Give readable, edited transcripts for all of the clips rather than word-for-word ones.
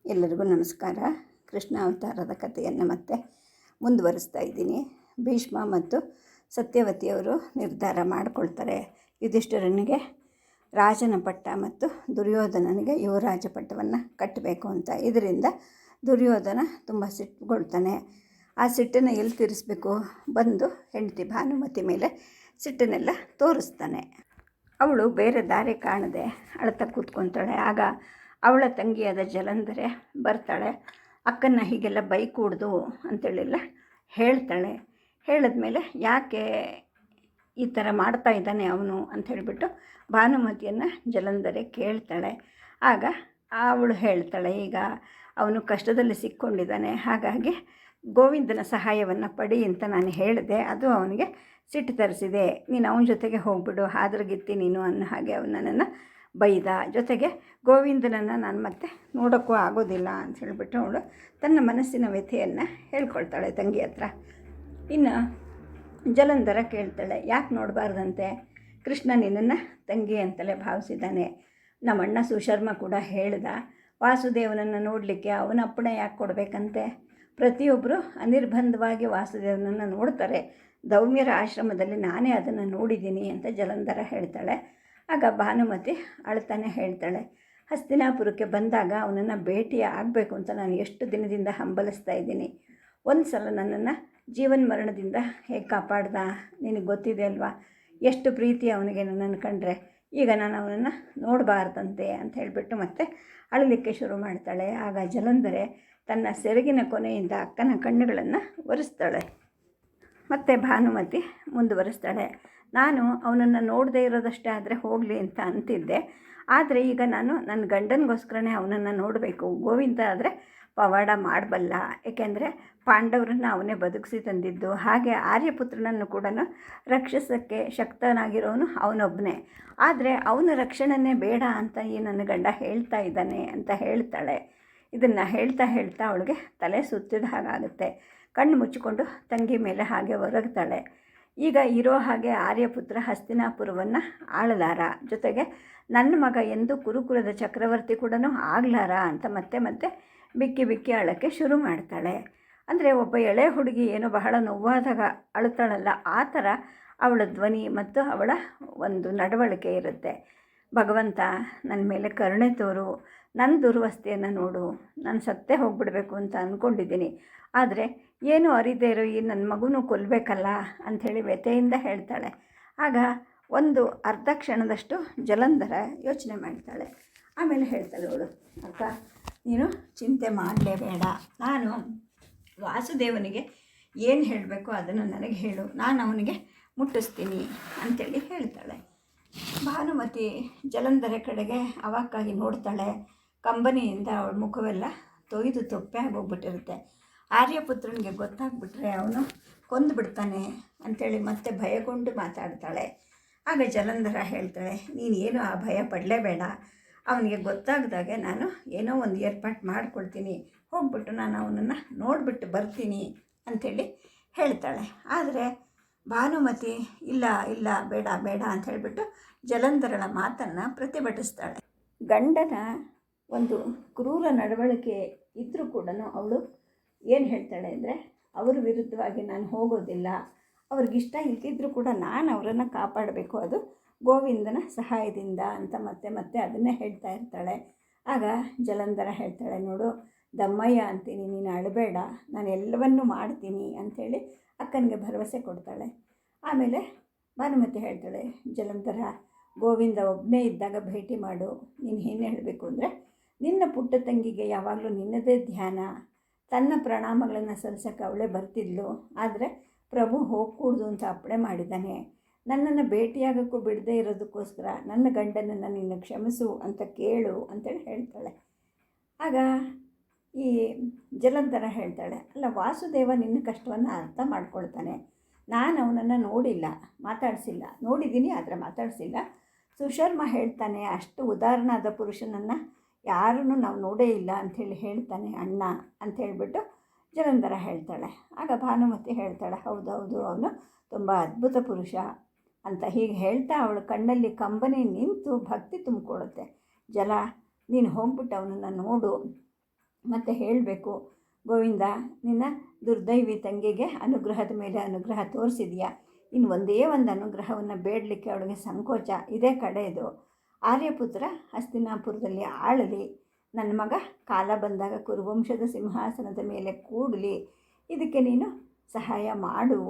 ಎಲ್ಲರಿಗೂ ನಮಸ್ಕಾರ. ಕೃಷ್ಣ ಅವತಾರದ ಕಥೆಯನ್ನು ಮತ್ತೆ ಮುಂದುವರಿಸ್ತಾ ಇದ್ದೀನಿ. ಭೀಷ್ಮ ಮತ್ತು ಸತ್ಯವತಿಯವರು ನಿರ್ಧಾರ ಮಾಡಿಕೊಳ್ತಾರೆ ಯುಧಿಷ್ಠಿರನಿಗೆ ರಾಜನ ಪಟ್ಟ ಮತ್ತು ದುರ್ಯೋಧನನಿಗೆ ಯುವರಾಜ ಪಟ್ಟವನ್ನು ಕಟ್ಟಬೇಕು ಅಂತ. ಇದರಿಂದ ದುರ್ಯೋಧನ ತುಂಬ ಸಿಟ್ಟುಗೊಳ್ತಾನೆ. ಆ ಸಿಟ್ಟನ್ನು ಎಲ್ಲಿ ತೀರಿಸಬೇಕು, ಬಂದು ಹೆಂಡತಿ ಭಾನುಮತಿ ಮೇಲೆ ಸಿಟ್ಟನ್ನೆಲ್ಲ ತೋರಿಸ್ತಾನೆ. ಅವಳು ಬೇರೆ ದಾರಿ ಕಾಣದೆ ಅಳ್ತಾ ಕೂತ್ಕೊತಾಳೆ. ಆಗ ಅವಳ ತಂಗಿಯಾದ ಜಲಂಧರೆ ಬರ್ತಾಳೆ. ಅಕ್ಕನ್ನು ಹೀಗೆಲ್ಲ ಬೈಕೂಡ್ದು ಅಂತೇಳಿಲ್ಲ ಹೇಳ್ತಾಳೆ. ಹೇಳಿದ್ಮೇಲೆ ಯಾಕೆ ಈ ಥರ ಮಾಡ್ತಾ ಇದ್ದಾನೆ ಅವನು ಅಂಥೇಳಿಬಿಟ್ಟು ಭಾನುಮತಿಯನ್ನು ಜಲಂಧರೆ ಕೇಳ್ತಾಳೆ. ಆಗ ಅವಳು ಹೇಳ್ತಾಳೆ, ಈಗ ಅವನು ಕಷ್ಟದಲ್ಲಿ ಸಿಕ್ಕೊಂಡಿದ್ದಾನೆ, ಹಾಗಾಗಿ ಗೋವಿಂದನ ಸಹಾಯವನ್ನು ಪಡಿ ಅಂತ ನಾನು ಹೇಳಿದೆ. ಅದು ಅವನಿಗೆ ಸಿಟ್ಟು ತರಿಸಿದೆ. ನೀನು ಅವನ ಜೊತೆಗೆ ಹೋಗ್ಬಿಡು, ಹಾದ್ರಗಿತ್ತಿ ನೀನು ಅನ್ನೋ ಹಾಗೆ ಅವನು ನನ್ನನ್ನು ಬೈದ. ಜೊತೆಗೆ ಗೋವಿಂದನನ್ನು ನಾನು ಮತ್ತೆ ನೋಡೋಕ್ಕೂ ಆಗೋದಿಲ್ಲ ಅಂತ ಹೇಳಿಬಿಟ್ಟು ಅವಳು ತನ್ನ ಮನಸ್ಸಿನ ವ್ಯಥೆಯನ್ನು ಹೇಳ್ಕೊಳ್ತಾಳೆ ತಂಗಿ ಹತ್ರ. ಇನ್ನು ಜಲಂಧರ ಕೇಳ್ತಾಳೆ, ಯಾಕೆ ನೋಡಬಾರ್ದಂತೆ, ಕೃಷ್ಣ ನಿನ್ನನ್ನು ತಂಗಿ ಅಂತಲೇ ಭಾವಿಸಿದ್ದಾನೆ. ನಮ್ಮಣ್ಣ ಸುಶರ್ಮ ಕೂಡ ಹೇಳ್ದ, ವಾಸುದೇವನನ್ನು ನೋಡಲಿಕ್ಕೆ ಅವನ ಅಪ್ಪಣೆ ಯಾಕೆ ಕೊಡಬೇಕಂತೆ. ಪ್ರತಿಯೊಬ್ಬರು ಅನಿರ್ಬಂಧವಾಗಿ ವಾಸುದೇವನನ್ನು ನೋಡ್ತಾರೆ. ದೌಮ್ಯರ ಆಶ್ರಮದಲ್ಲಿ ನಾನೇ ಅದನ್ನು ನೋಡಿದ್ದೀನಿ ಅಂತ ಜಲಂಧರ ಹೇಳ್ತಾಳೆ. ಆಗ ಭಾನುಮತಿ ಅಳ್ತಾನೆ ಹೇಳ್ತಾಳೆ, ಹಸ್ತಿನಾಪುರಕ್ಕೆ ಬಂದಾಗ ಅವನನ್ನು ಭೇಟಿ ಆಗಬೇಕು ಅಂತ ನಾನು ಎಷ್ಟು ದಿನದಿಂದ ಹಂಬಲಿಸ್ತಾ ಇದ್ದೀನಿ. ಒಂದು ಸಲ ನನ್ನನ್ನು ಜೀವನ ಮರಣದಿಂದ ಹೇಗೆ ಕಾಪಾಡ್ದ ನಿನಗೆ ಗೊತ್ತಿದೆ ಅಲ್ವಾ, ಎಷ್ಟು ಪ್ರೀತಿ ಅವನಿಗೆ ನನ್ನನ್ನು ಕಂಡ್ರೆ. ಈಗ ನಾನು ಅವನನ್ನು ನೋಡಬಾರ್ದಂತೆ ಅಂತ ಹೇಳಿಬಿಟ್ಟು ಮತ್ತೆ ಅಳಲಿಕ್ಕೆ ಶುರು ಮಾಡ್ತಾಳೆ. ಆಗ ಜಲಂಧರೆ ತನ್ನ ಸೆರಗಿನ ಕೊನೆಯಿಂದ ಅಕ್ಕನ ಕಣ್ಣುಗಳನ್ನು ಒರೆಸ್ತಾಳೆ. ಮತ್ತು ಭಾನುಮತಿ ಮುಂದುವರಿಸ್ತಾಳೆ, ನಾನು ಅವನನ್ನು ನೋಡದೇ ಇರೋದಷ್ಟೇ ಆದರೆ ಹೋಗಲಿ ಅಂತ ಅಂತಿದ್ದೆ. ಆದರೆ ಈಗ ನಾನು ನನ್ನ ಗಂಡನಿಗೋಸ್ಕರನೇ ಅವನನ್ನು ನೋಡಬೇಕು. ಗೋವಿಂದ ಆದರೆ ಪವಾಡ ಮಾಡಬಲ್ಲ, ಏಕೆಂದರೆ ಪಾಂಡವರನ್ನು ಅವನೇ ಬದುಕಿಸಿ ತಂದಿದ್ದು. ಹಾಗೆ ಆರ್ಯಪುತ್ರನನ್ನು ಕೂಡ ರಕ್ಷಿಸೋಕ್ಕೆ ಶಕ್ತನಾಗಿರೋನು ಅವನೊಬ್ಬನೇ. ಆದರೆ ಅವನ ರಕ್ಷಣೆನೇ ಬೇಡ ಅಂತ ಈ ನನ್ನ ಗಂಡ ಹೇಳ್ತಾ ಇದ್ದಾನೆ ಅಂತ ಹೇಳ್ತಾಳೆ. ಇದನ್ನು ಹೇಳ್ತಾ ಹೇಳ್ತಾ ಅವಳಿಗೆ ತಲೆ ಸುತ್ತಿದ ಹಾಗಾಗುತ್ತೆ. ಕಣ್ಣು ಮುಚ್ಚಿಕೊಂಡು ತಂಗಿ ಮೇಲೆ ಹಾಗೆ ಒರಗ್ತಾಳೆ. ಈಗ ಇರೋ ಹಾಗೆ ಆರ್ಯಪುತ್ರ ಹಸ್ತಿನಾಪುರವನ್ನು ಆಳಲಾರ, ಜೊತೆಗೆ ನನ್ನ ಮಗ ಎಂದು ಕುರುಕುಲದ ಚಕ್ರವರ್ತಿ ಕೂಡ ಆಗಲಾರ ಅಂತ ಮತ್ತೆ ಮತ್ತೆ ಬಿಕ್ಕಿ ಬಿಕ್ಕಿ ಅಳಕ್ಕೆ ಶುರು ಮಾಡ್ತಾಳೆ. ಅಂದರೆ ಒಬ್ಬ ಎಳೆ ಹುಡುಗಿ ಏನೋ ಬಹಳ ನೋವಾದಾಗ ಅಳುತ್ತಾಳಲ್ಲ, ಆ ಥರ ಅವಳ ಧ್ವನಿ ಮತ್ತು ಅವಳ ಒಂದು ನಡವಳಿಕೆ ಇರುತ್ತೆ. ಭಗವಂತ ನನ್ನ ಮೇಲೆ ಕರುಣೆ ತೋರು, ನನ್ನ ದುರ್ವಸ್ಥೆಯನ್ನು ನೋಡು, ನಾನು ಸತ್ತೇ ಹೋಗ್ಬಿಡ್ಬೇಕು ಅಂತ ಅಂದ್ಕೊಂಡಿದ್ದೀನಿ, ಆದರೆ ಏನು ಅರಿದೇ ಇರೋ ಈ ನನ್ನ ಮಗುನೂ ಕೊಲ್ಲಬೇಕಲ್ಲ ಅಂಥೇಳಿ ವ್ಯಥೆಯಿಂದ ಹೇಳ್ತಾಳೆ. ಆಗ ಒಂದು ಅರ್ಧ ಕ್ಷಣದಷ್ಟು ಜಲಂಧರ ಯೋಚನೆ ಮಾಡ್ತಾಳೆ. ಆಮೇಲೆ ಹೇಳ್ತಾಳೆ ಅವಳು, ಅಕ್ಕ ನೀನು ಚಿಂತೆ ಮಾಡಲೇಬೇಡ, ನಾನು ವಾಸುದೇವನಿಗೆ ಏನು ಹೇಳಬೇಕು ಅದನ್ನು ನನಗೆ ಹೇಳು, ನಾನು ಅವನಿಗೆ ಮುಟ್ಟಿಸ್ತೀನಿ ಅಂಥೇಳಿ ಹೇಳ್ತಾಳೆ. ಭಾನುಮತಿ ಜಲಂಧರ ಕಡೆಗೆ ಅವಾಕ್ಕಾಗಿ ನೋಡ್ತಾಳೆ. ಕಂಬನಿಯಿಂದ ಅವಳ ಮುಖವೆಲ್ಲ ತೊಯ್ದು ತೊಪ್ಪೆ ಆಗೋಗ್ಬಿಟ್ಟಿರುತ್ತೆ. ಆರ್ಯಪುತ್ರನಿಗೆ ಗೊತ್ತಾಗ್ಬಿಟ್ರೆ ಅವನು ಕೊಂದು ಬಿಡ್ತಾನೆ ಅಂಥೇಳಿ ಮತ್ತೆ ಭಯಗೊಂಡು ಮಾತಾಡ್ತಾಳೆ. ಆಗ ಜಲಂಧರ ಹೇಳ್ತಾಳೆ, ನೀನೇನು ಆ ಭಯ ಪಡಲೇಬೇಡ, ಅವನಿಗೆ ಗೊತ್ತಾಗ್ದಾಗೆ ನಾನು ಏನೋ ಒಂದು ಏರ್ಪಾಟ್ ಮಾಡ್ಕೊಳ್ತೀನಿ, ಹೋಗ್ಬಿಟ್ಟು ನಾನು ಅವನನ್ನು ನೋಡಿಬಿಟ್ಟು ಬರ್ತೀನಿ ಅಂಥೇಳಿ ಹೇಳ್ತಾಳೆ. ಆದರೆ ಭಾನುಮತಿ ಇಲ್ಲ ಇಲ್ಲ ಬೇಡ ಬೇಡ ಅಂತ ಹೇಳಿಬಿಟ್ಟು ಜಲಂಧರಳ ಮಾತನ್ನು ಪ್ರತಿಭಟಿಸ್ತಾಳೆ. ಗಂಡನ ಒಂದು ಕ್ರೂರ ನಡವಳಿಕೆ ಇದ್ದರೂ ಕೂಡ ಅವಳು ಏನು ಹೇಳ್ತಾಳೆ ಅಂದರೆ, ಅವ್ರ ವಿರುದ್ಧವಾಗಿ ನಾನು ಹೋಗೋದಿಲ್ಲ, ಅವ್ರಿಗಿಷ್ಟ ಇಲ್ದಿದ್ರೂ ಕೂಡ ನಾನು ಅವರನ್ನು ಕಾಪಾಡಬೇಕು, ಅದು ಗೋವಿಂದನ ಸಹಾಯದಿಂದ ಅಂತ ಮತ್ತೆ ಮತ್ತೆ ಅದನ್ನೇ ಹೇಳ್ತಾ ಇರ್ತಾಳೆ. ಆಗ ಜಲಂಧರ ಹೇಳ್ತಾಳೆ, ನೋಡು ದಮ್ಮಯ್ಯ ಅಂತೀನಿ, ನೀನು ಅಳಬೇಡ, ನಾನು ಎಲ್ಲವನ್ನೂ ಮಾಡ್ತೀನಿ ಅಂಥೇಳಿ ಅಕ್ಕನಿಗೆ ಭರವಸೆ ಕೊಡ್ತಾಳೆ. ಆಮೇಲೆ ಭಾನುಮತಿ ಹೇಳ್ತಾಳೆ, ಜಲಂಧರ ಗೋವಿಂದ ಒಬ್ಬನೇ ಇದ್ದಾಗ ಭೇಟಿ ಮಾಡು, ನೀನು ಏನು ಹೇಳಬೇಕು ಅಂದರೆ, ನಿನ್ನ ಪುಟ್ಟ ತಂಗಿಗೆ ಯಾವಾಗಲೂ ನಿನ್ನದೇ ಧ್ಯಾನ, ತನ್ನ ಪ್ರಣಾಮಗಳನ್ನು ಸಲ್ಲಿಸೋಕ್ಕೆ ಅವಳೇ ಬರ್ತಿದ್ಲು, ಆದರೆ ಪ್ರಭು ಹೋಗ್ಕೂಡ್ದು ಅಂತ ಅಪ್ಪಣೆ ಮಾಡಿದ್ದಾನೆ, ನನ್ನನ್ನು ಭೇಟಿಯಾಗೋಕ್ಕೂ ಬಿಡದೇ ಇರೋದಕ್ಕೋಸ್ಕರ ನನ್ನ ಗಂಡನನ್ನು ನಿನ್ನ ಕ್ಷಮಿಸು ಅಂತ ಕೇಳು ಅಂತೇಳಿ ಹೇಳ್ತಾಳೆ. ಆಗ ಈ ಜಲಂಧರ ಹೇಳ್ತಾಳೆ, ಅಲ್ಲ ವಾಸುದೇವ ನಿನ್ನ ಕಷ್ಟವನ್ನು ಅರ್ಥ ಮಾಡ್ಕೊಳ್ತಾನೆ, ನಾನು ಅವನನ್ನು ನೋಡಿಲ್ಲ, ಮಾತಾಡಿಸಿಲ್ಲ, ನೋಡಿದ್ದೀನಿ ಆದರೆ ಮಾತಾಡಿಸಿಲ್ಲ. ಸುಶರ್ಮ ಹೇಳ್ತಾನೆ, ಅಷ್ಟು ಉದಾಹರಣಾದ ಪುರುಷನನ್ನು ಯಾರನ್ನು ನಾವು ನೋಡೇ ಇಲ್ಲ ಅಂಥೇಳಿ ಹೇಳ್ತಾನೆ ಅಣ್ಣ ಅಂಥೇಳ್ಬಿಟ್ಟು ಜಲಂಧರ ಹೇಳ್ತಾಳೆ. ಆಗ ಭಾನುಮತಿ ಹೇಳ್ತಾಳೆ, ಹೌದೌದು ಅವನು ತುಂಬ ಅದ್ಭುತ ಪುರುಷ ಅಂತ ಹೀಗೆ ಹೇಳ್ತಾ ಅವಳ ಕಣ್ಣಲ್ಲಿ ಕಂಬನಿ ನಿಂತು ಭಕ್ತಿ ತುಂಬಿಕೊಳ್ಳುತ್ತೆ. ಜಲ, ನೀನು ಹೋಗ್ಬಿಟ್ಟು ಅವನನ್ನು ನೋಡು, ಮತ್ತು ಹೇಳಬೇಕು, ಗೋವಿಂದ ನಿನ್ನ ದುರ್ದೈವಿ ತಂಗಿಗೆ ಅನುಗ್ರಹದ ಮೇಲೆ ಅನುಗ್ರಹ ತೋರಿಸಿದೆಯಾ, ಇನ್ನು ಒಂದೇ ಒಂದು ಅನುಗ್ರಹವನ್ನು ಬೇಡಲಿಕ್ಕೆ ಅವಳಿಗೆ ಸಂಕೋಚ, ಇದೇ ಕಡೆಯದು. ಆರ್ಯಪುತ್ರ ಹಸ್ತಿನಾಪುರದಲ್ಲಿ ಆಳಲಿ, ನನ್ನ ಮಗ ಕಾಲ ಬಂದಾಗ ಕುರುವಂಶದ ಸಿಂಹಾಸನದ ಮೇಲೆ ಕೂಡಲಿ, ಇದಕ್ಕೆ ನೀನು ಸಹಾಯ ಮಾಡು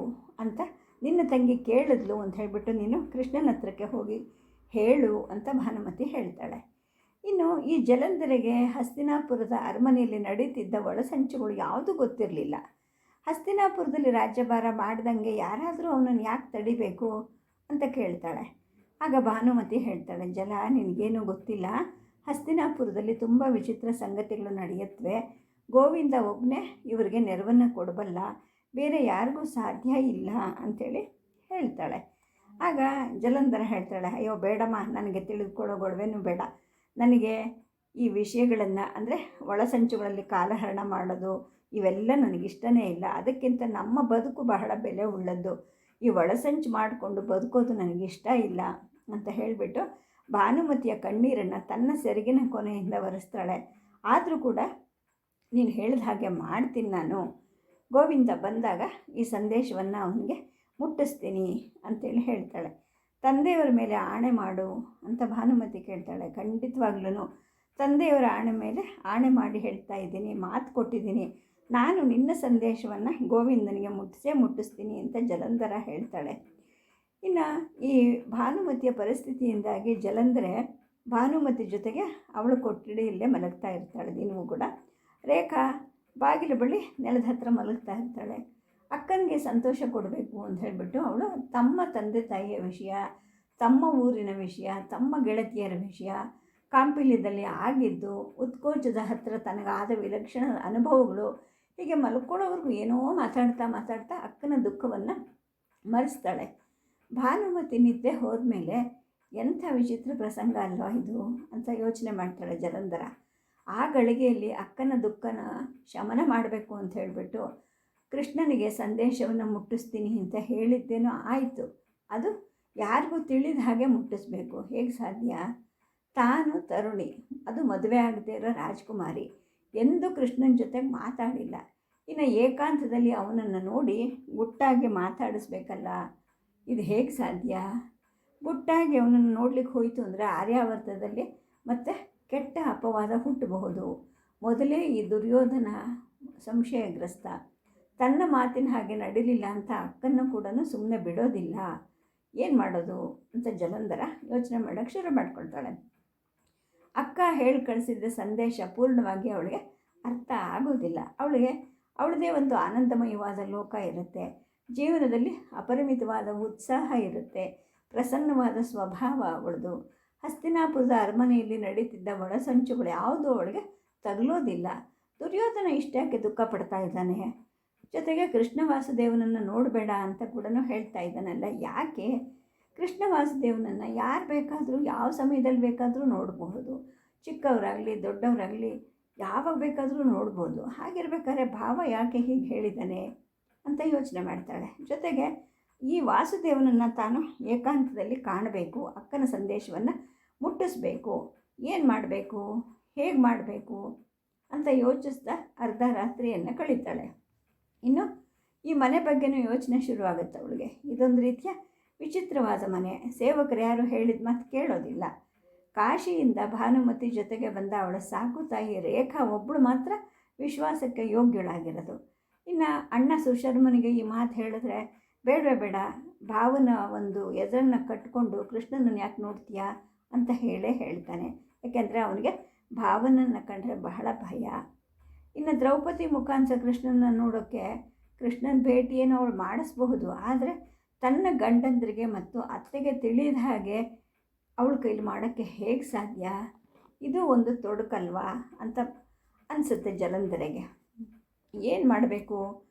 ಅಂತ ನಿನ್ನ ತಂಗಿ ಕೇಳಿದ್ಲು ಅಂತ ಹೇಳಿಬಿಟ್ಟು ನೀನು ಕೃಷ್ಣನ ಹತ್ರಕ್ಕೆ ಹೋಗಿ ಹೇಳು ಅಂತ ಭಾನುಮತಿ ಹೇಳ್ತಾಳೆ. ಇನ್ನು ಈ ಜಲಂಧರೆಗೆ ಹಸ್ತಿನಾಪುರದ ಅರಮನೆಯಲ್ಲಿ ನಡೀತಿದ್ದ ಒಳಸಂಚುಗಳು ಯಾವುದೂ ಗೊತ್ತಿರಲಿಲ್ಲ. ಹಸ್ತಿನಾಪುರದಲ್ಲಿ ರಾಜ್ಯಭಾರ ಮಾಡ್ದಂಗೆ ಯಾರಾದರೂ ಅವನನ್ನು ಯಾಕೆ ತಡಿಬೇಕು ಅಂತ ಕೇಳ್ತಾಳೆ. ಆಗ ಭಾನುಮತಿ ಹೇಳ್ತಾಳೆ, ಜಲ ನಿನಗೇನೂ ಗೊತ್ತಿಲ್ಲ, ಹಸ್ತಿನಾಪುರದಲ್ಲಿ ತುಂಬ ವಿಚಿತ್ರ ಸಂಗತಿಗಳು ನಡೆಯುತ್ತವೆ. ಗೋವಿಂದ ಒಬ್ಬನೇ ಇವರಿಗೆ ನೆರವನ್ನು ಕೊಡಬಲ್ಲ, ಬೇರೆ ಯಾರಿಗೂ ಸಾಧ್ಯ ಇಲ್ಲ ಅಂಥೇಳಿ ಹೇಳ್ತಾಳೆ. ಆಗ ಜಲಂಧರ ಹೇಳ್ತಾಳೆ, ಅಯ್ಯೋ ಬೇಡಮ್ಮ, ನನಗೆ ತಿಳಿದುಕೊಳ್ಳೋ ಗೊಡವೆನೂ ಬೇಡ, ನನಗೆ ಈ ವಿಷಯಗಳನ್ನು ಅಂದರೆ ಒಳಸಂಚುಗಳಲ್ಲಿ ಕಾಲಹರಣ ಮಾಡೋದು ಇವೆಲ್ಲ ನನಗಿಷ್ಟನೇ ಇಲ್ಲ, ಅದಕ್ಕಿಂತ ನಮ್ಮ ಬದುಕು ಬಹಳ ಬೆಲೆ ಉಳ್ಳದ್ದು, ಈ ಒಳಸಂಚು ಮಾಡಿಕೊಂಡು ಬದುಕೋದು ನನಗಿಷ್ಟ ಇಲ್ಲ ಅಂತ ಹೇಳಿಬಿಟ್ಟು ಭಾನುಮತಿಯ ಕಣ್ಣೀರನ್ನು ತನ್ನ ಸೆರಗಿನ ಕೊನೆಯಿಂದ ಒರೆಸ್ತಾಳೆ. ಆದರೂ ಕೂಡ ನೀನು ಹೇಳಿದ ಹಾಗೆ ಮಾಡ್ತೀನಿ, ನಾನು ಗೋವಿಂದ ಬಂದಾಗ ಈ ಸಂದೇಶವನ್ನು ಅವನಿಗೆ ಮುಟ್ಟಿಸ್ತೀನಿ ಅಂತೇಳಿ ಹೇಳ್ತಾಳೆ. ತಂದೆಯವರ ಮೇಲೆ ಆಣೆ ಮಾಡು ಅಂತ ಭಾನುಮತಿ ಕೇಳ್ತಾಳೆ. ಖಂಡಿತವಾಗ್ಲೂ ತಂದೆಯವರ ಆಣೆ ಮೇಲೆ ಆಣೆ ಮಾಡಿ ಹೇಳ್ತಾ ಇದ್ದೀನಿ, ಮಾತು ಕೊಟ್ಟಿದ್ದೀನಿ, ನಾನು ನಿನ್ನ ಸಂದೇಶವನ್ನು ಗೋವಿಂದನಿಗೆ ಮುಟ್ಟಿಸ್ತೀನಿ ಅಂತ ಜಲಂಧರ ಹೇಳ್ತಾಳೆ. ಇನ್ನು ಈ ಭಾನುಮತಿಯ ಪರಿಸ್ಥಿತಿಯಿಂದಾಗಿ ಜಲಂಧರೆ ಭಾನುಮತಿ ಜೊತೆಗೆ ಅವಳು ಕೊಠಡಿಯಲ್ಲೇ ಮಲಗ್ತಾ ಇರ್ತಾಳೆ ದಿನವೂ ಕೂಡ. ರೇಖಾ ಬಾಗಿಲು ಬಳಿ ನೆಲದ ಹತ್ರ ಮಲಗ್ತಾ ಇರ್ತಾಳೆ. ಅಕ್ಕನಿಗೆ ಸಂತೋಷ ಕೊಡಬೇಕು ಅಂತ ಹೇಳಿಬಿಟ್ಟು ಅವಳು ತಮ್ಮ ತಂದೆ ತಾಯಿಯ ವಿಷಯ, ತಮ್ಮ ಊರಿನ ವಿಷಯ, ತಮ್ಮ ಗೆಳತಿಯರ ವಿಷಯ, ಕಾಂಪಿಲ್ಯದಲ್ಲಿ ಆಗಿದ್ದು, ಉತ್ಕೋಚದ ಹತ್ತಿರ ತನಗಾದ ವಿಲಕ್ಷಣ ಅನುಭವಗಳು, ಹೀಗೆ ಮಲ್ಕೊಳ್ಳೋವರೆಗೂ ಏನೋ ಮಾತಾಡ್ತಾ ಅಕ್ಕನ ದುಃಖವನ್ನು ಮರೆಸ್ತಾಳೆ. ಭಾನುಮತಿ ನಿದ್ದೆ ಹೋದ್ಮೇಲೆ ಎಂಥ ವಿಚಿತ್ರ ಪ್ರಸಂಗ ಅಲ್ವಾ ಇದು ಅಂತ ಯೋಚನೆ ಮಾಡ್ತಾಳೆ ಜಲಂಧರ. ಆ ಗಳಿಗೆಯಲ್ಲಿ ಅಕ್ಕನ ದುಃಖನ ಶಮನ ಮಾಡಬೇಕು ಅಂತ ಹೇಳಿಬಿಟ್ಟು ಕೃಷ್ಣನಿಗೆ ಸಂದೇಶವನ್ನು ಮುಟ್ಟಿಸ್ತೀನಿ ಅಂತ ಹೇಳಿದ್ದೇನೋ ಆಯಿತು, ಅದು ಯಾರಿಗೂ ತಿಳಿದ ಹಾಗೆ ಮುಟ್ಟಿಸ್ಬೇಕು, ಹೇಗೆ ಸಾಧ್ಯ? ತಾನು ತರುಣಿ, ಅದು ಮದುವೆ ಆಗದೇ ಇರೋ ರಾಜ್ಕುಮಾರಿ, ಎಂದೂ ಕೃಷ್ಣನ ಜೊತೆಗೆ ಮಾತಾಡಿಲ್ಲ, ಇನ್ನು ಏಕಾಂತದಲ್ಲಿ ಅವನನ್ನು ನೋಡಿ ಗುಟ್ಟಾಗಿ ಮಾತಾಡಿಸ್ಬೇಕಲ್ಲ, ಇದು ಹೇಗೆ ಸಾಧ್ಯ? ಗುಟ್ಟಾಗಿ ಅವನನ್ನು ನೋಡ್ಲಿಕ್ಕೆ ಹೋಯಿತು ಅಂದರೆ ಆರ್ಯಾವರ್ತದಲ್ಲಿ ಮತ್ತು ಕೆಟ್ಟ ಅಪವಾದ ಹುಟ್ಟಬಹುದು. ಮೊದಲೇ ಈ ದುರ್ಯೋಧನ ಸಂಶಯಗ್ರಸ್ತ, ತನ್ನ ಮಾತಿನ ಹಾಗೆ ನಡೀಲಿಲ್ಲ ಅಂತ ಅಕ್ಕನ್ನು ಕೂಡ ಸುಮ್ಮನೆ ಬಿಡೋದಿಲ್ಲ, ಏನು ಮಾಡೋದು ಅಂತ ಜಲಂಧರ ಯೋಚನೆ ಮಾಡೋಕ್ಕೆ ಶುರು ಮಾಡ್ಕೊಳ್ತಾಳೆ. ಅಕ್ಕ ಹೇಳಿ ಕಳಿಸಿದ್ದ ಸಂದೇಶ ಪೂರ್ಣವಾಗಿ ಅವಳಿಗೆ ಅರ್ಥ ಆಗೋದಿಲ್ಲ. ಅವಳದೇ ಒಂದು ಆನಂದಮಯವಾದ ಲೋಕ ಇರುತ್ತೆ, ಜೀವನದಲ್ಲಿ ಅಪರಿಮಿತವಾದ ಉತ್ಸಾಹ ಇರುತ್ತೆ, ಪ್ರಸನ್ನವಾದ ಸ್ವಭಾವ ಅವಳದು. ಹಸ್ತಿನಾಪುರದ ಅರಮನೆಯಲ್ಲಿ ನಡೀತಿದ್ದ ಒಳಸಂಚುಗಳು ಯಾವುದೂ ಅವಳಿಗೆ ತಗಲೋದಿಲ್ಲ. ದುರ್ಯೋಧನ ಇಷ್ಟಕ್ಕೆ ದುಃಖ ಪಡ್ತಾ ಇದ್ದಾನೆ, ಜೊತೆಗೆ ಕೃಷ್ಣ ವಾಸುದೇವನನ್ನು ನೋಡಬೇಡ ಅಂತ ಕೂಡ ಹೇಳ್ತಾ ಇದ್ದಾನಲ್ಲ, ಯಾಕೆ? ಕೃಷ್ಣ ವಾಸುದೇವನನ್ನು ಯಾರು ಬೇಕಾದರೂ ಯಾವ ಸಮಯದಲ್ಲಿ ಬೇಕಾದರೂ ನೋಡಬಹುದು, ಚಿಕ್ಕವರಾಗಲಿ ದೊಡ್ಡವರಾಗಲಿ ಯಾವಾಗ ಬೇಕಾದರೂ ನೋಡ್ಬೋದು. ಹಾಗಿರ್ಬೇಕಾದ್ರೆ ಭಾವ ಯಾಕೆ ಹೀಗೆ ಹೇಳಿದ್ದಾನೆ ಅಂತ ಯೋಚನೆ ಮಾಡ್ತಾಳೆ. ಜೊತೆಗೆ ಈ ವಾಸುದೇವನನ್ನು ತಾನು ಏಕಾಂತದಲ್ಲಿ ಕಾಣಬೇಕು, ಅಕ್ಕನ ಸಂದೇಶವನ್ನು ಮುಟ್ಟಿಸ್ಬೇಕು, ಏನು ಮಾಡಬೇಕು, ಹೇಗೆ ಮಾಡಬೇಕು ಅಂತ ಯೋಚಿಸ್ತಾ ಅರ್ಧ ರಾತ್ರಿಯನ್ನು ಕಳೀತಾಳೆ. ಇನ್ನು ಈ ಮನೆ ಬಗ್ಗೆನೂ ಯೋಚನೆ ಶುರುವಾಗುತ್ತೆ ಅವಳಿಗೆ. ಇದೊಂದು ರೀತಿಯ ವಿಚಿತ್ರವಾದ ಮನೆ, ಸೇವಕರು ಯಾರು ಹೇಳಿದ ಮಾತು ಕೇಳೋದಿಲ್ಲ. ಕಾಶಿಯಿಂದ ಭಾನುಮತಿ ಜೊತೆಗೆ ಬಂದ ಅವಳ ಸಾಕು ತಾಯಿ ರೇಖಾ ಒಬ್ಬಳು ಮಾತ್ರ ವಿಶ್ವಾಸಕ್ಕೆ ಯೋಗ್ಯಳಾಗಿರೋದು. ಇನ್ನು ಅಣ್ಣ ಸುಶರ್ಮನಿಗೆ ಈ ಮಾತು ಹೇಳಿದ್ರೆ, ಬೇಡ ಭಾವನ ಒಂದು ಎದರನ್ನ ಕಟ್ಕೊಂಡು ಕೃಷ್ಣನನ್ನು ಯಾಕೆ ನೋಡ್ತೀಯಾ ಅಂತ ಹೇಳ್ತಾನೆ. ಯಾಕೆಂದರೆ ಅವನಿಗೆ ಭಾವನನ್ನು ಕಂಡ್ರೆ ಬಹಳ ಭಯ. ಇನ್ನು ದ್ರೌಪದಿ ಮುಖಾಂತರ ಕೃಷ್ಣನ ನೋಡೋಕ್ಕೆ ಕೃಷ್ಣನ ಭೇಟಿಯನ್ನು ಅವಳು ಮಾಡಿಸಬಹುದು, ಆದರೆ ತನ್ನ ಗಂಡಂದ್ರಿಗೆ ಮತ್ತು ಅತ್ತೆಗೆ ತಿಳಿದ ಹಾಗೆ ಅವಳ ಕೈಲಿ ಮಾಡೋಕ್ಕೆ ಹೇಗೆ ಸಾಧ್ಯ? ಇದು ಒಂದು ತೊಡಕಲ್ವಾ ಅಂತ ಅನಿಸುತ್ತೆ ಜಲಂಧರೆಗೆ. ಏನು ಮಾಡಬೇಕು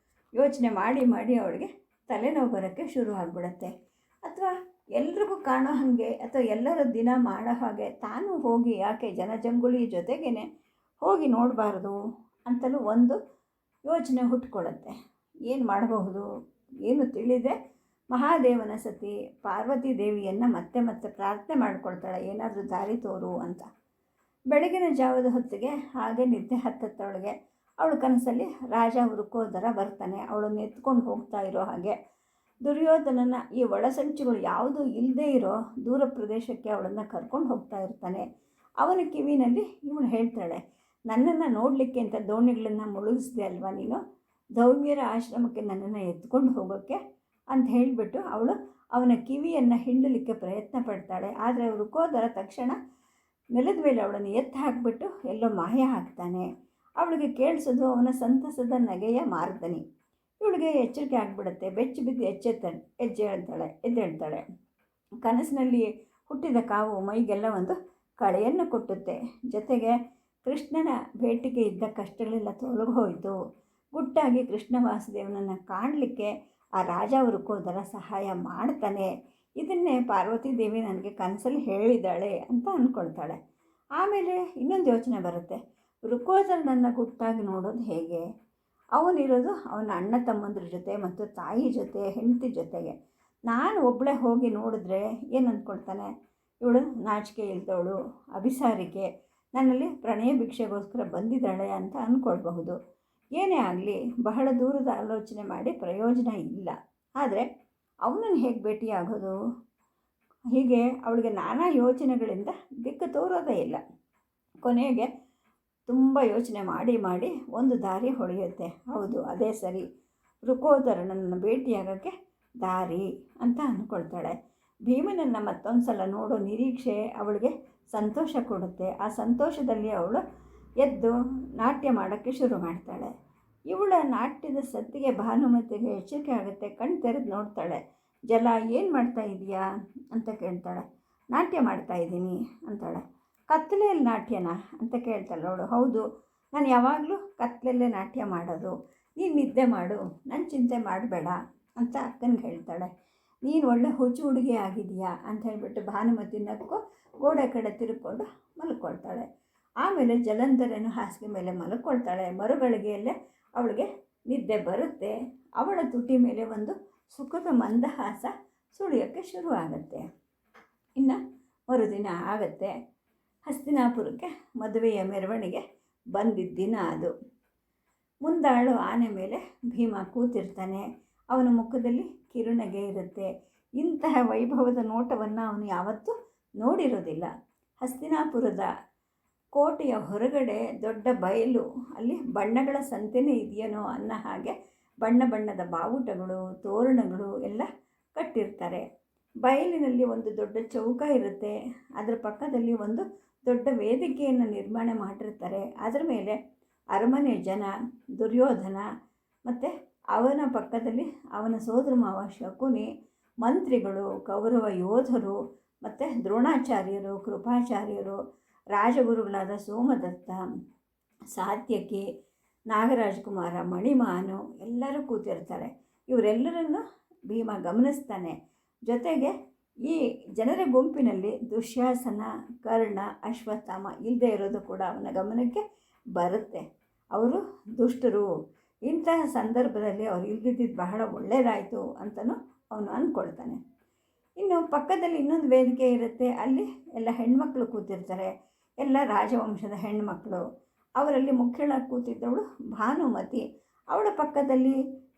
ಯೋಚನೆ ಮಾಡಿ ಅವಳಿಗೆ ತಲೆನೋವು ಬರೋಕ್ಕೆ ಶುರು ಆಗಿಬಿಡುತ್ತೆ. ಅಥವಾ ಎಲ್ರಿಗೂ ಕಾಣೋ ಹಾಗೆ ಅಥವಾ ಎಲ್ಲರ ದಿನ ಮಾಡೋ ಹಾಗೆ ತಾನು ಹೋಗಿ ಯಾಕೆ ಜನಜಂಗುಳಿ ಜೊತೆಗೇ ಹೋಗಿ ನೋಡಬಾರ್ದು ಅಂತಲೂ ಒಂದು ಯೋಚನೆ ಹುಟ್ಕೊಳ್ಳುತ್ತೆ. ಏನು ಮಾಡಬಹುದು ಏನು ತಿಳಿದೆ ಮಹಾದೇವನ ಸತಿ ಪಾರ್ವತಿ ದೇವಿಯನ್ನು ಮತ್ತೆ ಪ್ರಾರ್ಥನೆ ಮಾಡ್ಕೊಳ್ತಾಳೆ, ಏನಾದರೂ ದಾರಿ ತೋರು ಅಂತ. ಬೆಳಗಿನ ಜಾವದ ಹೊತ್ತಿಗೆ ಹಾಗೆ ನಿದ್ದೆ ಹತ್ತತ್ತೊಳಗೆ ಅವಳು ಕನಸಲ್ಲಿ ರಾಜ ವೃಕೋದರ ಬರ್ತಾನೆ. ಅವಳನ್ನು ಎತ್ಕೊಂಡು ಹೋಗ್ತಾ ಇರೋ ಹಾಗೆ ದುರ್ಯೋಧನನ ಈ ಒಳಸಂಚುಗಳು ಯಾವುದೂ ಇಲ್ಲದೇ ಇರೋ ದೂರ ಪ್ರದೇಶಕ್ಕೆ ಅವಳನ್ನು ಕರ್ಕೊಂಡು ಹೋಗ್ತಾ ಇರ್ತಾನೆ. ಅವನ ಕಿವಿನಲ್ಲಿ ಇವಳು ಹೇಳ್ತಾಳೆ, ನನ್ನನ್ನು ನೋಡಲಿಕ್ಕೆ ಅಂತ ದೋಣಿಗಳನ್ನು ಮುಳುಗಿಸ್ದೆ ಅಲ್ವಾ ನೀನು, ಧೌಮ್ಯರ ಆಶ್ರಮಕ್ಕೆ ನನ್ನನ್ನು ಎತ್ಕೊಂಡು ಹೋಗೋಕ್ಕೆ ಅಂತ ಹೇಳಿಬಿಟ್ಟು ಅವಳು ಅವನ ಕಿವಿಯನ್ನು ಹಿಂಡಲಿಕ್ಕೆ ಪ್ರಯತ್ನ ಪಡ್ತಾಳೆ. ಆದರೆ ವೃಕೋದರ ತಕ್ಷಣ ನೆಲದ ಮೇಲೆ ಅವಳನ್ನು ಎತ್ತು ಹಾಕಿಬಿಟ್ಟು ಎಲ್ಲೋ ಮಾಯ ಆಗ್ತಾನೆ. ಅವಳಿಗೆ ಕೇಳಿಸೋದು ಅವನ ಸಂತಸದ ನಗೆಯ ಮಾರ್ದನಿ. ಇವಳಿಗೆ ಎಚ್ಚರಿಕೆ ಆಗಿಬಿಡುತ್ತೆ. ಬೆಚ್ಚಿ ಬಿದ್ದು ಎದ್ದೇಳ್ತಾಳೆ. ಕನಸಿನಲ್ಲಿ ಹುಟ್ಟಿದ ಕಾವು ಮೈಗೆಲ್ಲ ಒಂದು ಕಳೆಯನ್ನು ಕೊಟ್ಟುತ್ತೆ. ಜೊತೆಗೆ ಕೃಷ್ಣನ ಭೇಟಿಗೆ ಇದ್ದ ಕಷ್ಟಗಳೆಲ್ಲ ತೊಲಗೋಯ್ತು. ಗುಟ್ಟಾಗಿ ಕೃಷ್ಣ ವಾಸುದೇವನನ್ನು ಕಾಣಲಿಕ್ಕೆ ಆ ರಾಜ ವೃಕೋದರ ಸಹಾಯ ಮಾಡ್ತಾನೆ. ಇದನ್ನೇ ಪಾರ್ವತಿ ದೇವಿ ನನಗೆ ಕನಸಲ್ಲಿ ಹೇಳಿದ್ದಾಳೆ ಅಂತ ಅಂದ್ಕೊಳ್ತಾಳೆ. ಆಮೇಲೆ ಇನ್ನೊಂದು ಯೋಚನೆ ಬರುತ್ತೆ, ವೃಕೋದರನನ್ನು ಗುಟ್ಟಾಗಿ ನೋಡೋದು ಹೇಗೆ? ಅವನಿರೋದು ಅವನ ಅಣ್ಣ ತಮ್ಮಂದ್ರ ಜೊತೆ ಮತ್ತು ತಾಯಿ ಜೊತೆ, ಹೆಂಡತಿ ಜೊತೆಗೆ. ನಾನು ಒಬ್ಬಳೇ ಹೋಗಿ ನೋಡಿದ್ರೆ ಏನು ಅಂದ್ಕೊಳ್ತಾನೆ, ಇವಳು ನಾಚಿಕೆ ಇಲ್ದವಳು, ಅಭಿಸಾರಿಕೆ, ನನ್ನಲ್ಲಿ ಪ್ರಣಯ ಭಿಕ್ಷೆಗೋಸ್ಕರ ಬಂದಿದ್ದಾಳೆ ಅಂತ ಅಂದ್ಕೊಳ್ಬಹುದು. ಏನೇ ಆಗಲಿ ಬಹಳ ದೂರದ ಆಲೋಚನೆ ಮಾಡಿ ಪ್ರಯೋಜನ ಇಲ್ಲ. ಆದರೆ ಅವನನ್ನು ಹೇಗೆ ಭೇಟಿಯಾಗೋದು? ಹೀಗೆ ಅವಳಿಗೆ ನಾನಾ ಯೋಚನೆಗಳಿಂದ ದಿಕ್ಕು ತೋರೋದೇ ಇಲ್ಲ. ಕೊನೆಗೆ ತುಂಬ ಯೋಚನೆ ಮಾಡಿ ಒಂದು ದಾರಿ ಹೊಳೆಯುತ್ತೆ. ಹೌದು, ಅದೇ ಸರಿ, ವೃಕೋದರನನ್ನು ಭೇಟಿಯಾಗೋಕ್ಕೆ ದಾರಿ ಅಂತ ಅಂದ್ಕೊಳ್ತಾಳೆ. ಭೀಮನನ್ನು ಮತ್ತೊಂದು ಸಲ ನೋಡೋ ನಿರೀಕ್ಷೆ ಅವಳಿಗೆ ಸಂತೋಷ ಕೊಡುತ್ತೆ. ಆ ಸಂತೋಷದಲ್ಲಿ ಅವಳು ಎದ್ದು ನಾಟ್ಯ ಮಾಡೋಕ್ಕೆ ಶುರು ಮಾಡ್ತಾಳೆ. ಇವಳ ನಾಟ್ಯದ ಸತ್ತಿಗೆ ಭಾನುಮತಿಗೆ ಎಚ್ಚರಿಕೆ ಆಗುತ್ತೆ. ಕಣ್ಣು ತೆರೆದು ನೋಡ್ತಾಳೆ. ಜಲ, ಏನು ಮಾಡ್ತಾ ಇದೀಯಾ ಅಂತ ಕೇಳ್ತಾಳೆ. ನಾಟ್ಯ ಮಾಡ್ತಾ ಇದ್ದೀನಿ ಅಂತಾಳೆ. ಕತ್ತಲೆಯಲ್ಲಿ ನಾಟ್ಯನಾ ಅಂತ ಕೇಳ್ತಾಳೆ ಅವಳು. ಹೌದು, ನಾನು ಯಾವಾಗಲೂ ಕತ್ತಲಲ್ಲೇ ನಾಟ್ಯ ಮಾಡೋದು, ನೀನು ನಿದ್ದೆ ಮಾಡು, ನನ್ನ ಚಿಂತೆ ಮಾಡಬೇಡ ಅಂತ ಅಕ್ಕನಿಗೆ ಹೇಳ್ತಾಳೆ. ನೀನು ಒಳ್ಳೆ ಹುಚ್ಚು ಹುಡುಗಿ ಆಗಿದೆಯಾ ಅಂತ ಹೇಳಿಬಿಟ್ಟು ಭಾನುಮತಿ ನಕ್ಕು ಗೋಡೆ ಕಡೆ ತಿರುಕೊಂಡು ಮಲ್ಕೊಳ್ತಾಳೆ. ಆಮೇಲೆ ಜಲಂಧರನು ಹಾಸಿಗೆ ಮೇಲೆ ಮಲ್ಕೊಳ್ತಾಳೆ. ಮರುಗಳಿಗೆಯಲ್ಲೇ ಅವಳಿಗೆ ನಿದ್ದೆ ಬರುತ್ತೆ. ಅವಳ ತುಟಿ ಮೇಲೆ ಒಂದು ಸುಖದ ಮಂದಹಾಸ ಸುಳಿಯೋಕ್ಕೆ ಶುರು ಆಗುತ್ತೆ. ಇನ್ನು ಮರುದಿನ ಆಗುತ್ತೆ. ಹಸ್ತಿನಾಪುರಕ್ಕೆ ಮದುವೆಯ ಮೆರವಣಿಗೆ ಬಂದಿದ್ದ ದಿನ ಅದು. ಮುಂದಾಳು ಆನೆ ಮೇಲೆ ಭೀಮ ಕೂತಿರ್ತಾನೆ. ಅವನ ಮುಖದಲ್ಲಿ ಕಿರುನಗೆ ಇರುತ್ತೆ. ಇಂತಹ ವೈಭವದ ನೋಟವನ್ನು ಅವನು ಯಾವತ್ತೂ ನೋಡಿರೋದಿಲ್ಲ. ಹಸ್ತಿನಾಪುರದ ಕೋಟೆಯ ಹೊರಗಡೆ ದೊಡ್ಡ ಬಯಲು, ಅಲ್ಲಿ ಬಣ್ಣಗಳ ಸಂತೆನೇ ಇದೆಯೇನೋ ಅನ್ನೋ ಹಾಗೆ ಬಣ್ಣ ಬಣ್ಣದ ಬಾವುಟಗಳು, ತೋರಣಗಳು ಎಲ್ಲ ಕಟ್ಟಿರ್ತಾರೆ. ಬಯಲಿನಲ್ಲಿ ಒಂದು ದೊಡ್ಡ ಚೌಕ ಇರುತ್ತೆ. ಅದರ ಪಕ್ಕದಲ್ಲಿ ಒಂದು ದೊಡ್ಡ ವೇದಿಕೆಯನ್ನು ನಿರ್ಮಾಣ ಮಾಡಿರ್ತಾರೆ. ಅದರ ಮೇಲೆ ಅರಮನೆ ಜನ, ದುರ್ಯೋಧನ ಮತ್ತು ಅವನ ಪಕ್ಕದಲ್ಲಿ ಅವನ ಸೋದರ ಮಾವ ಶಕುನಿ, ಮಂತ್ರಿಗಳು, ಕೌರವ ಯೋಧರು ಮತ್ತು ದ್ರೋಣಾಚಾರ್ಯರು, ಕೃಪಾಚಾರ್ಯರು, ರಾಜಗುರುಗಳಾದ ಸೋಮದತ್ತ, ಸಾತ್ಯಕಿ, ನಾಗರಾಜಕುಮಾರ, ಮಣಿಮಾನು ಎಲ್ಲರೂ ಕೂತಿರ್ತಾರೆ. ಇವರೆಲ್ಲರನ್ನು ಭೀಮ ಗಮನಿಸ್ತಾನೆ. ಜೊತೆಗೆ ಈ ಜನರ ಗುಂಪಿನಲ್ಲಿ ದುಶ್ಯಾಸನ, ಕರ್ಣ, ಅಶ್ವತ್ಥಾಮ ಇಲ್ಲದೆ ಇರೋದು ಕೂಡ ಅವನ ಗಮನಕ್ಕೆ ಬರುತ್ತೆ. ಅವರು ದುಷ್ಟರು, ಇಂತಹ ಸಂದರ್ಭದಲ್ಲಿ ಅವ್ರು ಇಲ್ದಿದ್ದು ಬಹಳ ಒಳ್ಳೆಯದಾಯಿತು ಅಂತಲೂ ಅವನು ಅಂದ್ಕೊಳ್ತಾನೆ. ಇನ್ನು ಪಕ್ಕದಲ್ಲಿ ಇನ್ನೊಂದು ವೇದಿಕೆ ಇರುತ್ತೆ. ಅಲ್ಲಿ ಎಲ್ಲ ಹೆಣ್ಮಕ್ಳು ಕೂತಿರ್ತಾರೆ. ಎಲ್ಲ ರಾಜವಂಶದ ಹೆಣ್ಮಕ್ಳು. ಅವರಲ್ಲಿ ಮುಖ್ಯಳಾಗಿ ಕೂತಿದ್ದವಳು ಭಾನುಮತಿ. ಅವಳ ಪಕ್ಕದಲ್ಲಿ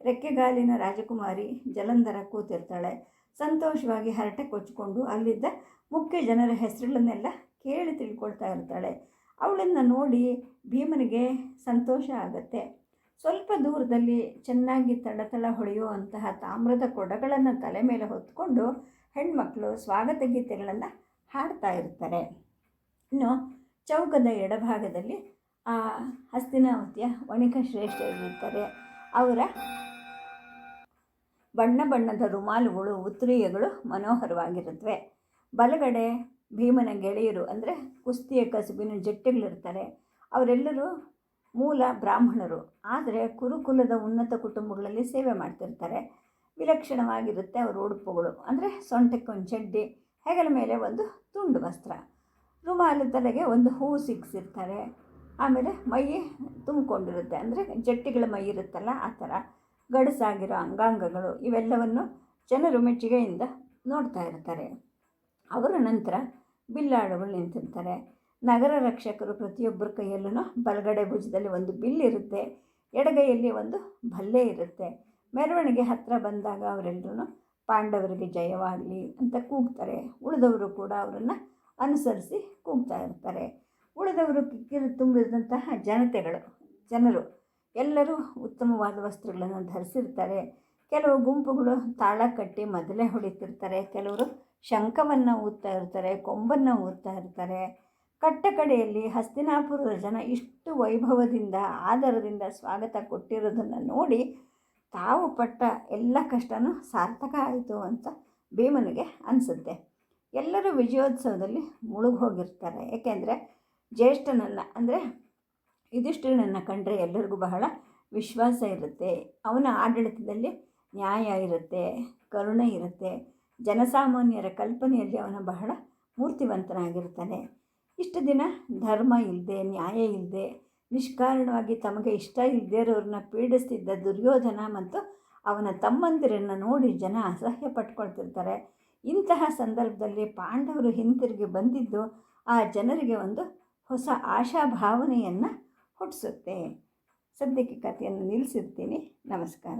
ರೆಕ್ಕೆಗಾಲಿನ ರಾಜಕುಮಾರಿ ಜಲಂಧರ ಕೂತಿರ್ತಾಳೆ. ಸಂತೋಷವಾಗಿ ಹರಟೆ ಕೊಚ್ಚಿಕೊಂಡು ಅಲ್ಲಿದ್ದ ಮುಖ್ಯ ಜನರ ಹೆಸರುಗಳನ್ನೆಲ್ಲ ಕೇಳಿ ತಿಳ್ಕೊಳ್ತಾ ಇರ್ತಾಳೆ. ಅವಳನ್ನು ನೋಡಿ ಭೀಮನಿಗೆ ಸಂತೋಷ ಆಗುತ್ತೆ. ಸ್ವಲ್ಪ ದೂರದಲ್ಲಿ ಚೆನ್ನಾಗಿ ತಳತಳ ಹೊಳೆಯುವಂತಹ ತಾಮ್ರದ ಕೊಡಗಳನ್ನು ತಲೆ ಮೇಲೆ ಹೊತ್ಕೊಂಡು ಹೆಣ್ಮಕ್ಳು ಸ್ವಾಗತ ಗೀತೆಗಳನ್ನು ಹಾಡ್ತಾ ಇರ್ತಾರೆ. ಇನ್ನು ಚೌಕದ ಎಡಭಾಗದಲ್ಲಿ ಆ ಹಸ್ತಿನಾವತಿಯ ವಣಿಕ ಶ್ರೇಷ್ಠರಿರ್ತಾರೆ. ಅವರ ಬಣ್ಣ ಬಣ್ಣದ ರುಮಾಲುಗಳು, ಉತ್ತರೀಯಗಳು ಮನೋಹರವಾಗಿರುತ್ತವೆ. ಬಲಗಡೆ ಭೀಮನ ಗೆಳೆಯರು ಅಂದರೆ ಕುಸ್ತಿಯ ಕಸುಬಿನ ಜಟ್ಟೆಗಳಿರ್ತಾರೆ. ಅವರೆಲ್ಲರೂ ಮೂಲ ಬ್ರಾಹ್ಮಣರು, ಆದರೆ ಕುರುಕುಲದ ಉನ್ನತ ಕುಟುಂಬಗಳಲ್ಲಿ ಸೇವೆ ಮಾಡ್ತಿರ್ತಾರೆ. ವಿಲಕ್ಷಣವಾಗಿರುತ್ತೆ ಅವರ ಉಡುಪುಗಳು. ಅಂದರೆ ಸೊಂಟಕ್ಕೊಂದು ಚಡ್ಡಿ, ಹೆಗಲ ಮೇಲೆ ಒಂದು ತುಂಡು ವಸ್ತ್ರ, ರುಮಾಲು ತಲೆಗೆ ಒಂದು ಹೂವು ಸಿಕ್ಕಿಸಿರ್ತಾರೆ. ಆಮೇಲೆ ಮೈ ತುಂಬಿಕೊಂಡಿರುತ್ತೆ, ಅಂದರೆ ಜಟ್ಟಿಗಳ ಮೈ ಇರುತ್ತಲ್ಲ ಆ ಥರ. ಗಡಸಾಗಿರೋ ಅಂಗಾಂಗಗಳು ಇವೆಲ್ಲವನ್ನು ಜನರು ಮೆಚ್ಚುಗೆಯಿಂದ ನೋಡ್ತಾ ಇರ್ತಾರೆ. ಅವರ ನಂತರ ಬಿಲ್ಲಾಳುಗಳು ನಿಂತಿರ್ತಾರೆ. ನಗರ ರಕ್ಷಕರು ಪ್ರತಿಯೊಬ್ಬರ ಕೈಯಲ್ಲೂ ಬಲಗಡೆ ಭುಜದಲ್ಲಿ ಒಂದು ಬಿಲ್ ಇರುತ್ತೆ, ಎಡಗೈಯಲ್ಲಿ ಒಂದು ಭಲ್ಲೆ ಇರುತ್ತೆ. ಮೆರವಣಿಗೆ ಹತ್ತಿರ ಬಂದಾಗ ಅವರೆಲ್ಲರೂ ಪಾಂಡವರಿಗೆ ಜಯವಾಗಲಿ ಅಂತ ಕೂಗ್ತಾರೆ. ಉಳಿದವರು ಕೂಡ ಅವರನ್ನು ಅನುಸರಿಸಿ ಕೂಗ್ತಾ ಇರ್ತಾರೆ. ಉಳಿದವರು ಕಿಕ್ಕಿರಿ ತುಂಬಿದಂತಹ ಜನರು ಎಲ್ಲರೂ ಉತ್ತಮವಾದ ವಸ್ತ್ರಗಳನ್ನು ಧರಿಸಿರ್ತಾರೆ. ಕೆಲವು ಗುಂಪುಗಳು ತಾಳ ಕಟ್ಟಿ ಮೊದಲೇ ಹೊಡಿತಿರ್ತಾರೆ, ಕೆಲವರು ಶಂಖವನ್ನು ಊದ್ತಾ ಇರ್ತಾರೆ, ಕೊಂಬನ್ನು ಊದ್ತಾ ಇರ್ತಾರೆ. ಕಟ್ಟಕಡೆಯಲ್ಲಿ ಹಸ್ತಿನಾಪುರದ ಜನ ಇಷ್ಟು ವೈಭವದಿಂದ ಆದರದಿಂದ ಸ್ವಾಗತ ಕೊಟ್ಟಿರೋದನ್ನು ನೋಡಿ ತಾವು ಪಟ್ಟ ಎಲ್ಲ ಕಷ್ಟವೂ ಸಾರ್ಥಕ ಆಯಿತು ಅಂತ ಭೀಮನಿಗೆ ಅನಿಸುತ್ತೆ. ಎಲ್ಲರೂ ವಿಜಯೋತ್ಸವದಲ್ಲಿ ಮುಳುಗೋಗಿರ್ತಾರೆ. ಏಕೆಂದರೆ ಜ್ಯೇಷ್ಠನನ್ನು ಅಂದರೆ ಯುಧಿಷ್ಠಿರನನ್ನು ಕಂಡರೆ ಎಲ್ಲರಿಗೂ ಬಹಳ ವಿಶ್ವಾಸ ಇರುತ್ತೆ. ಅವನ ಆಡಳಿತದಲ್ಲಿ ನ್ಯಾಯ ಇರುತ್ತೆ, ಕರುಣೆ ಇರುತ್ತೆ. ಜನಸಾಮಾನ್ಯರ ಕಲ್ಪನೆಯಲ್ಲಿ ಅವನು ಬಹಳ ಮೂರ್ತಿವಂತನಾಗಿರ್ತಾನೆ. ಇಷ್ಟು ದಿನ ಧರ್ಮ ಇಲ್ಲದೆ, ನ್ಯಾಯ ಇಲ್ಲದೆ, ನಿಷ್ಕಾರಣವಾಗಿ ತಮಗೆ ಇಷ್ಟ ಇಲ್ಲದೇ ಇರೋರನ್ನ ಪೀಡಿಸ್ತಿದ್ದ ದುರ್ಯೋಧನ ಮತ್ತು ಅವನ ತಮ್ಮಂದಿರನ್ನು ನೋಡಿ ಜನ ಅಸಹ್ಯ ಪಟ್ಕೊಳ್ತಿರ್ತಾರೆ. ಇಂತಹ ಸಂದರ್ಭದಲ್ಲಿ ಪಾಂಡವರು ಹಿಂತಿರುಗಿ ಬಂದಿದ್ದು ಆ ಜನರಿಗೆ ಒಂದು ಹೊಸ ಆಶಾಭಾವನೆಯನ್ನು ಹುಟ್ಟಿಸುತ್ತೆ. ಸದ್ಯಕ್ಕೆ ಕಥೆಯನ್ನು ನಿಲ್ಲಿಸಿರ್ತೀನಿ. ನಮಸ್ಕಾರ.